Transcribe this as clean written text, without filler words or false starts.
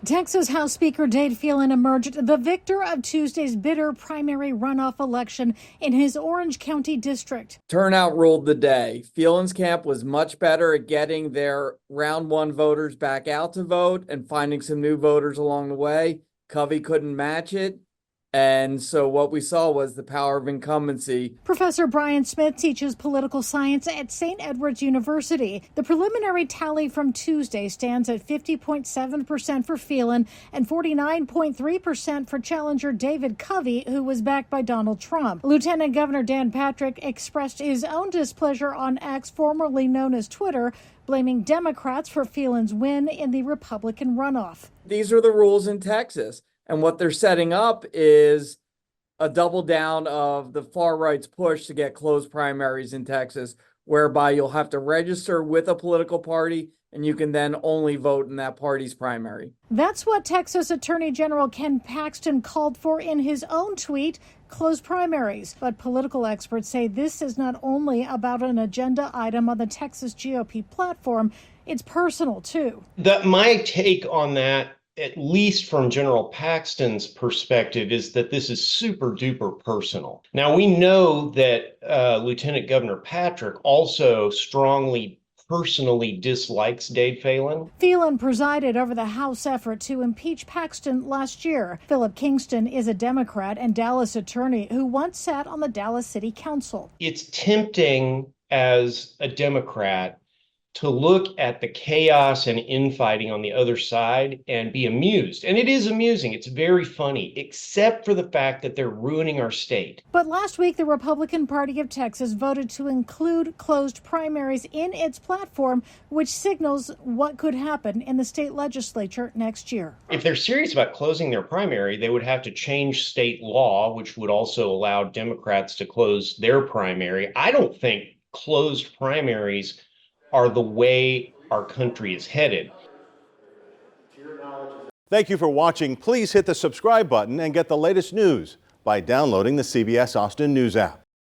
Texas House Speaker Dade Phelan emerged the victor of Tuesday's bitter primary runoff election in his Orange County district. Turnout ruled the day. Phelan's camp was much better at getting their round one voters back out to vote and finding some new voters along the way. Covey couldn't match it. And so what we saw was the power of incumbency. Professor Brian Smith teaches political science at St. Edward's University. The preliminary tally from Tuesday stands at 50.7% for Phelan and 49.3% for challenger David Covey, who was backed by Donald Trump. Lieutenant Governor Dan Patrick expressed his own displeasure on X, formerly known as Twitter, blaming Democrats for Phelan's win in the Republican runoff. These are the rules in Texas. And what they're setting up is a double down of the far right's push to get closed primaries in Texas, whereby you'll have to register with a political party and you can then only vote in that party's primary. That's what Texas Attorney General Ken Paxton called for in his own tweet, closed primaries. But political experts say this is not only about an agenda item on the Texas GOP platform, it's personal too. My take on that, at least from General Paxton's perspective, is that this is super duper personal. Now, we know that Lieutenant Governor Patrick also strongly personally dislikes Dade Phelan. Phelan presided over the House effort to impeach Paxton last year. Philip Kingston is a Democrat and Dallas attorney who once sat on the Dallas City Council. It's tempting as a Democrat to look at the chaos and infighting on the other side and be amused. And it is amusing. It's very funny, except for the fact that they're ruining our state. But last week, the Republican Party of Texas voted to include closed primaries in its platform, which signals what could happen in the state legislature next year. If they're serious about closing their primary, they would have to change state law, which would also allow Democrats to close their primary. I don't think closed primaries are the way our country is headed. Thank you for watching. Please hit the subscribe button and get the latest news by downloading the CBS Austin News app.